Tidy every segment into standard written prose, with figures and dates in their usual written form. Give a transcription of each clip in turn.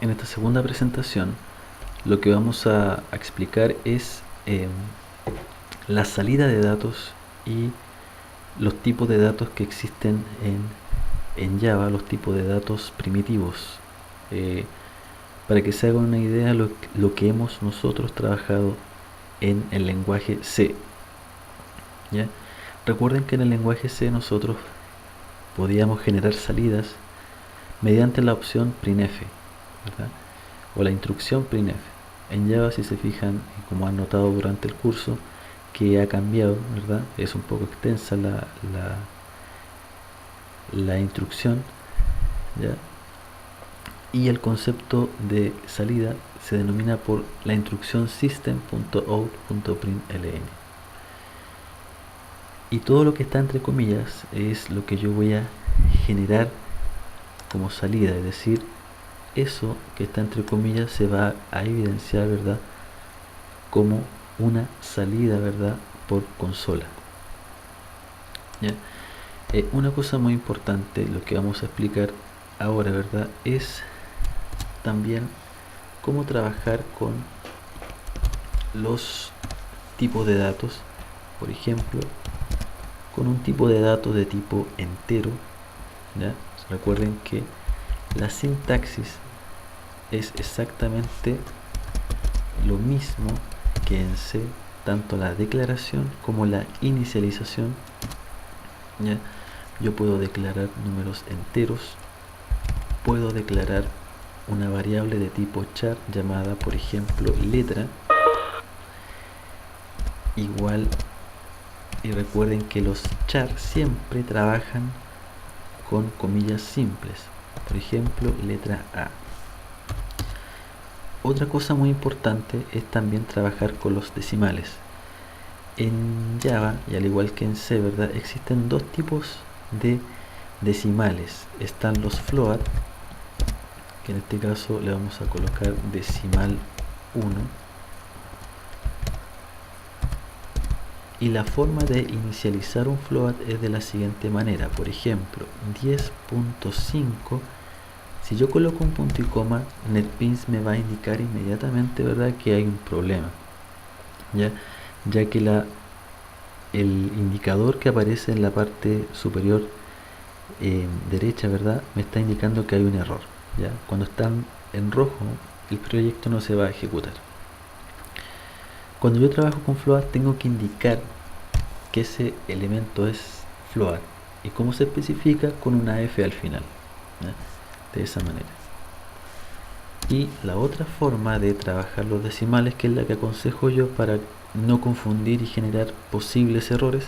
En esta segunda presentación lo que vamos a explicar es la salida de datos y los tipos de datos que existen en Java, los tipos de datos primitivos. Para que se hagan una idea lo que hemos nosotros trabajado en el lenguaje C. ¿Ya? Recuerden que en el lenguaje C nosotros podíamos generar salidas mediante la opción printf, ¿verdad? O la instrucción printf. En Java, si se fijan, como han notado durante el curso, que ha cambiado, ¿verdad? Es un poco extensa la instrucción, ¿ya? Y el concepto de salida se denomina por la instrucción system.out.println. Y todo lo que está entre comillas es lo que yo voy a generar como salida, es decir, eso que está entre comillas se va a evidenciar, ¿verdad?, como una salida, ¿verdad?, por consola. ¿Ya? Una cosa muy importante, lo que vamos a explicar ahora, ¿verdad?, es también cómo trabajar con los tipos de datos. Por ejemplo, con un tipo de datos de tipo entero, ¿ya? Recuerden que la sintaxis es exactamente lo mismo que en C, tanto la declaración como la inicialización, ¿ya? Yo puedo declarar números enteros, puedo declarar una variable de tipo char llamada, por ejemplo, letra, igual, y recuerden que los char siempre trabajan con comillas simples, por ejemplo, letra A. Otra cosa muy importante es también trabajar con los decimales. En Java, y al igual que en C, ¿verdad?, existen dos tipos de decimales. Están los float, que en este caso le vamos a colocar decimal 1, y la forma de inicializar un float es de la siguiente manera. Por ejemplo, 10.5, si yo coloco un punto y coma, NetBeans me va a indicar inmediatamente, ¿verdad?, que hay un problema, ya que el indicador que aparece en la parte superior derecha, ¿verdad?, me está indicando que hay un error, ¿ya? Cuando están en rojo, el proyecto no se va a ejecutar. Cuando yo trabajo con float, tengo que indicar que ese elemento es float. ¿Y cómo se especifica? Con una F al final, ¿ya?, de esa manera. Y la otra forma de trabajar los decimales, que es la que aconsejo yo para no confundir y generar posibles errores,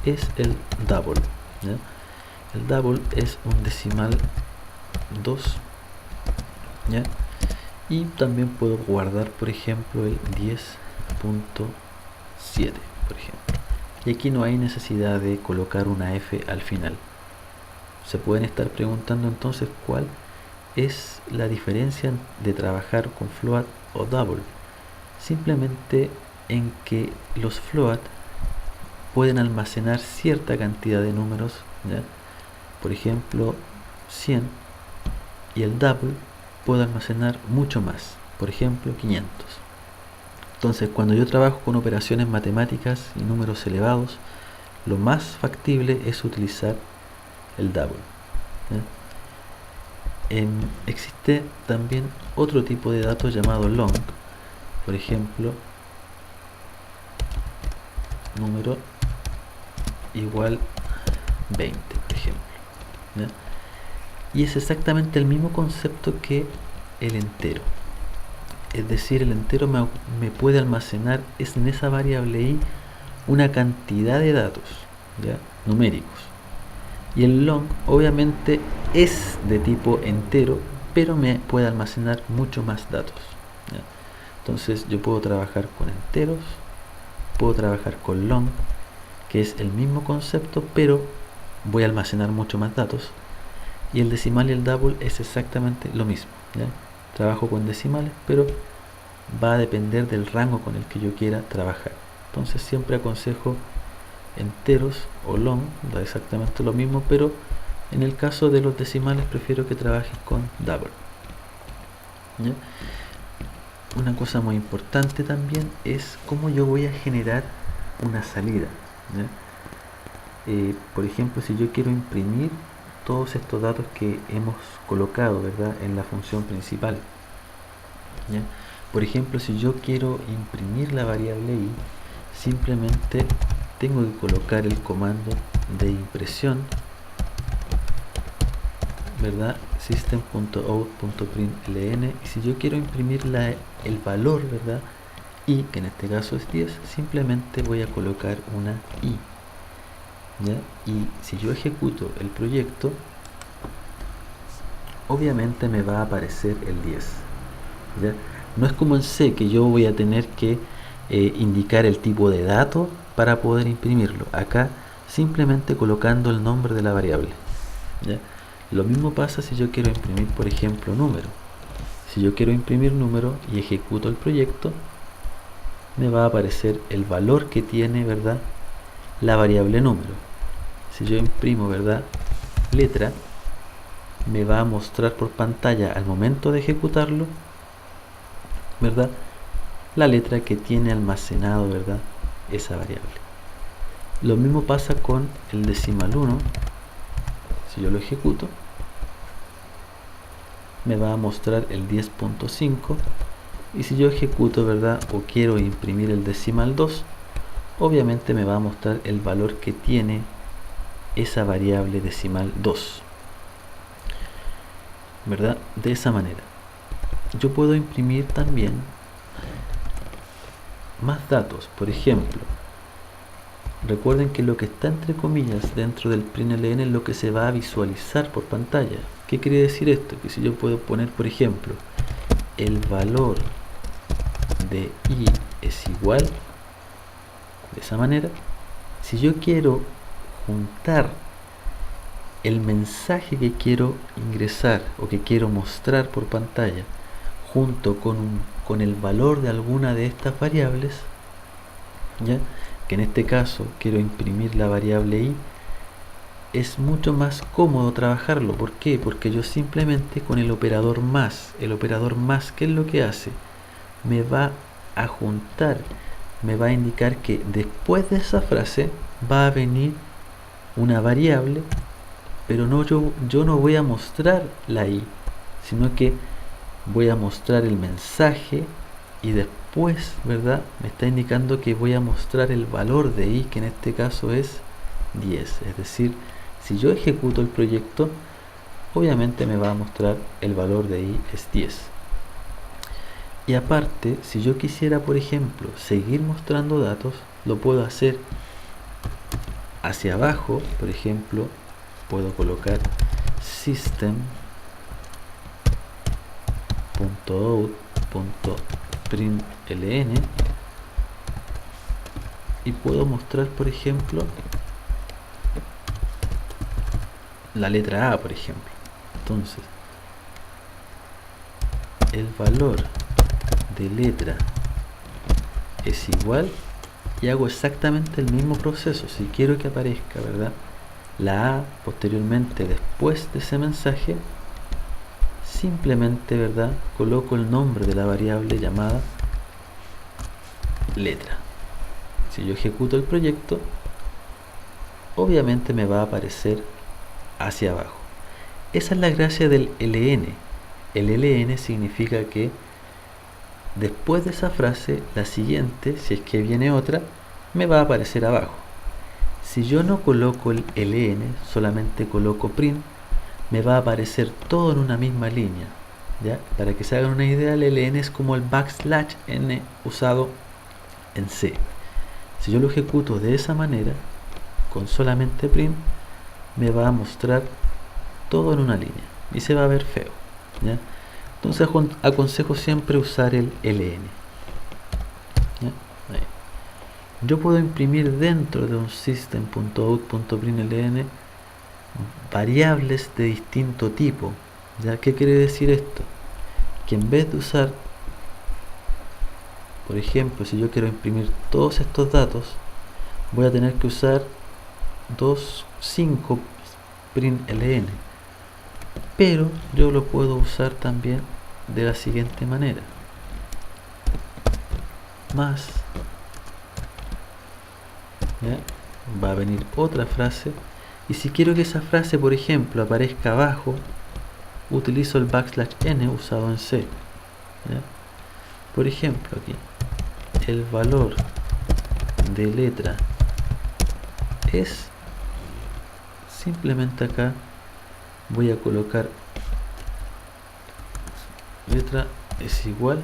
es el double, ¿ya? El double es un decimal 2, ¿ya? Y también puedo guardar, por ejemplo, el 10.7, por ejemplo. Y aquí no hay necesidad de colocar una F al final. Se pueden estar preguntando entonces cuál es la diferencia de trabajar con float o double. Simplemente en que los float pueden almacenar cierta cantidad de números, ¿ya?, por ejemplo 100, y el double puede almacenar mucho más, por ejemplo 500. Entonces, cuando yo trabajo con operaciones matemáticas y números elevados, lo más factible es utilizar el double, ¿ya? Existe también otro tipo de datos llamado long, por ejemplo, número igual 20, por ejemplo, ¿ya? Y es exactamente el mismo concepto que el entero. Es decir, el entero me puede almacenar en esa variable i una cantidad de datos, ¿ya?, numéricos. Y el long obviamente es de tipo entero, pero me puede almacenar mucho más datos, ¿ya? Entonces yo puedo trabajar con enteros, puedo trabajar con long, que es el mismo concepto, pero voy a almacenar mucho más datos. Y el decimal y el double es exactamente lo mismo, ¿ya? Trabajo con decimales, pero va a depender del rango con el que yo quiera trabajar. Entonces siempre aconsejo enteros o long, da exactamente lo mismo, pero en el caso de los decimales prefiero que trabajes con double. ¿ya? Una cosa muy importante también es cómo yo voy a generar una salida, ¿ya? Por ejemplo, si yo quiero imprimir todos estos datos que hemos colocado, ¿verdad?, en la función principal, ¿ya? Por ejemplo, si yo quiero imprimir la variable i, simplemente tengo que colocar el comando de impresión, ¿verdad? System.out.println, y si yo quiero imprimir el valor, ¿verdad?, i, que en este caso es 10, simplemente voy a colocar una i, ¿ya? Y si yo ejecuto el proyecto, obviamente me va a aparecer el 10, ¿ya? No es como en C, que yo voy a tener que indicar el tipo de dato para poder imprimirlo. Acá simplemente colocando el nombre de la variable, ¿ya? Lo mismo pasa si yo quiero imprimir, por ejemplo, número. Si yo quiero imprimir número y ejecuto el proyecto, me va a aparecer el valor que tiene, ¿verdad?, la variable número. Si yo imprimo, ¿verdad?, letra, me va a mostrar por pantalla al momento de ejecutarlo, ¿verdad?, la letra que tiene almacenado, ¿verdad?, esa variable. Lo mismo pasa con el decimal 1. Si yo lo ejecuto, me va a mostrar el 10.5, y si yo ejecuto, ¿verdad?, o quiero imprimir el decimal 2, obviamente me va a mostrar el valor que tiene esa variable decimal 2, ¿verdad? De esa manera. Yo puedo imprimir también más datos. Por ejemplo, recuerden que lo que está entre comillas dentro del println es lo que se va a visualizar por pantalla. ¿Qué quiere decir esto? Que si yo puedo poner, por ejemplo, el valor de i es igual, de esa manera, si yo quiero juntar el mensaje que quiero ingresar o que quiero mostrar por pantalla junto con el valor de alguna de estas variables, ¿ya?, que en este caso quiero imprimir la variable i, es mucho más cómodo trabajarlo. ¿Por qué? Porque yo simplemente con el operador más, ¿qué es lo que hace? Me va a juntar, me va a indicar que después de esa frase va a venir una variable, pero no, yo no voy a mostrar la i, sino que voy a mostrar el mensaje, y después, ¿verdad?, me está indicando que voy a mostrar el valor de i, que en este caso es 10. Es decir, si yo ejecuto el proyecto, obviamente me va a mostrar el valor de i es 10. Y aparte, si yo quisiera, por ejemplo, seguir mostrando datos, lo puedo hacer hacia abajo. Por ejemplo, puedo colocar system.out.println y puedo mostrar, por ejemplo, la letra A, por ejemplo. Entonces, el valor de letra es igual, y hago exactamente el mismo proceso. Si quiero que aparezca, ¿verdad?, la A posteriormente después de ese mensaje, simplemente, ¿verdad?, coloco el nombre de la variable llamada letra. Si yo ejecuto el proyecto, obviamente me va a aparecer hacia abajo. Esa es la gracia del ln. El ln significa que después de esa frase, la siguiente, si es que viene otra, me va a aparecer abajo. Si yo no coloco el ln, solamente coloco print, me va a aparecer todo en una misma línea, ¿ya? Para que se hagan una idea, el ln es como el backslash n usado en C. Si yo lo ejecuto de esa manera, con solamente print, me va a mostrar todo en una línea y se va a ver feo, ¿ya? Entonces aconsejo siempre usar el ln, ¿ya? Yo puedo imprimir dentro de un system.out.println variables de distinto tipo, ¿ya? ¿Qué quiere decir esto? Que en vez de usar, por ejemplo, si yo quiero imprimir todos estos datos, voy a tener que usar 5 println, pero yo lo puedo usar también de la siguiente manera: más, ¿ya? Va a venir otra frase, y si quiero que esa frase, por ejemplo, aparezca abajo, utilizo el \n usado en C, ¿ya? Por ejemplo, aquí el valor de letra es, simplemente acá voy a colocar letra es igual,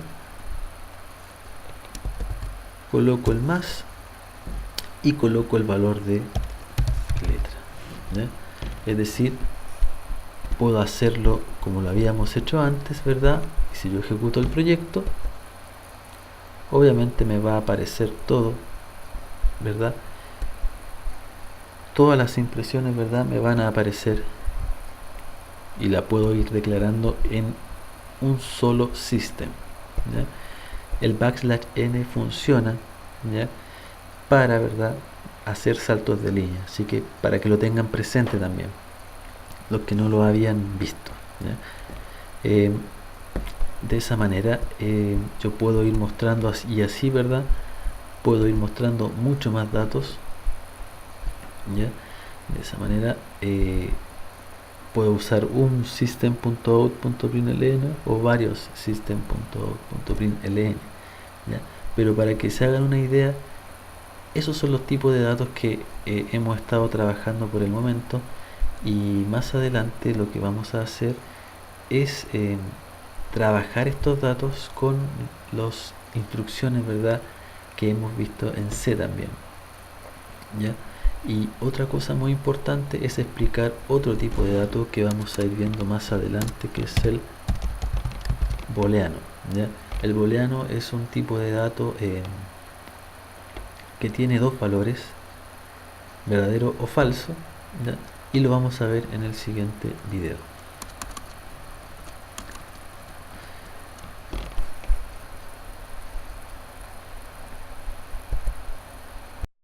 coloco el más y coloco el valor de letra, ¿ya? Es decir, puedo hacerlo como lo habíamos hecho antes, ¿verdad? Y si yo ejecuto el proyecto, obviamente me va a aparecer todo, ¿verdad? Todas las impresiones, ¿verdad? Me van a aparecer y la puedo ir declarando en un solo system, ¿ya? El \n funciona, ¿ya? Para, ¿verdad?, hacer saltos de línea, así que para que lo tengan presente también los que no lo habían visto, ¿ya? De esa manera yo puedo ir mostrando y así, ¿verdad?, puedo ir mostrando mucho más datos, ¿ya? De esa manera puedo usar un system.out.println o varios system.out.println, ¿ya? Pero para que se hagan una idea, esos son los tipos de datos que hemos estado trabajando por el momento, y más adelante lo que vamos a hacer es trabajar estos datos con las instrucciones, ¿verdad?, que hemos visto en C también, ¿ya? Y otra cosa muy importante es explicar otro tipo de dato que vamos a ir viendo más adelante, que es el booleano, ¿ya? El booleano es un tipo de dato que tiene dos valores, verdadero o falso, ¿ya? Y lo vamos a ver en el siguiente video.